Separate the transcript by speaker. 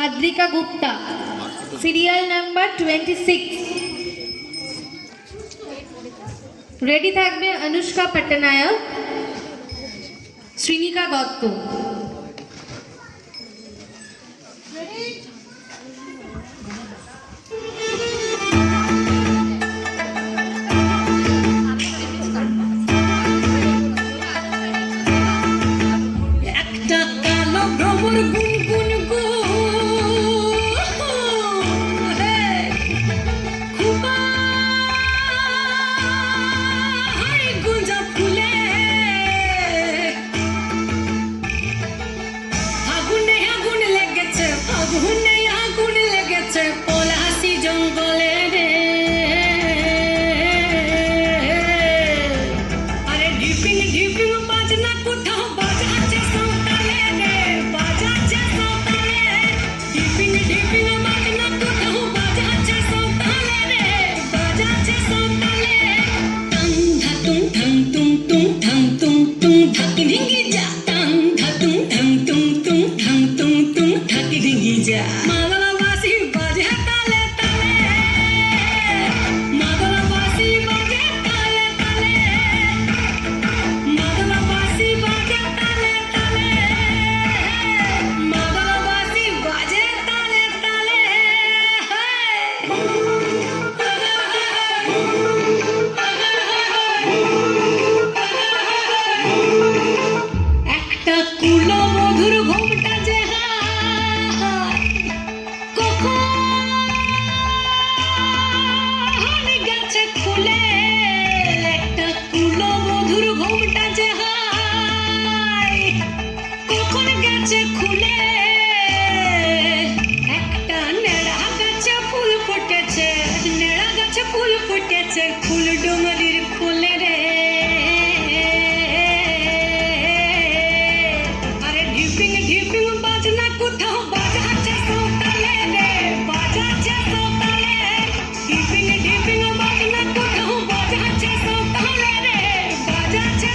Speaker 1: Adrika Gupta, serial number 26। Ready থাকবে অনুষ্কা পট্টনায়ক, শ্রীনিকা দত্ত।
Speaker 2: একটা কালো ভ্রমর গুনগুন গো গুঞ্জা ফুলে আগুনে আগুন লেগেছে, আগুনে আগুন লেগেছে পলাশি জঙ্গলে রে। আরে ঢিপিং ঢিপিং বাজনা কোথাও বাজাচ্ছে সাঁওতালে রে, বাজাচ্ছে সাঁওতালে। ঢিপিং ঢিপিং বাজনা কোথাও বাজাচ্ছে সাঁওতালে রে, বাজাচ্ছে সাঁওতালে। টাং ধাতুং ঠাং তুং তুং ঠাং তুং তুং ধাকি ঢিঙ্গি যা, টাং ধাতুং ঠাং তুং তুং ঠাং তুং তুং ধাকি ঢিঙ্গি যা। মাদলা বাঁশি বাজে তালে তালে, মাদলা বাঁশি বাজে তালে তালে, মাদলা বাঁশি বাজে তালে তালে, মাদলা বাঁশি বাজে তালে তালে। একটা কুলো মধুর ঘোমটা যে কখন গেছে খুলে, একটা কুলো মধুর ঘোমটা যে কখন গেছে খুলে। একটা নেড়া গাছে ফুল ফুটেছে, নেড়া গাছে ফুল ফুটেছে ফুল ডুমরির ফুলে রে। আরে ঢিপিং ঢিপিং বাজনা কোথাও বাজাচ্ছে সাঁওতালে রে, বাজাচ্ছে সাঁওতালে। ঢিপিং ঢিপিং বাজনা কোথাও বাজাচ্ছে সাঁওতালে রে, বাজাচ্ছে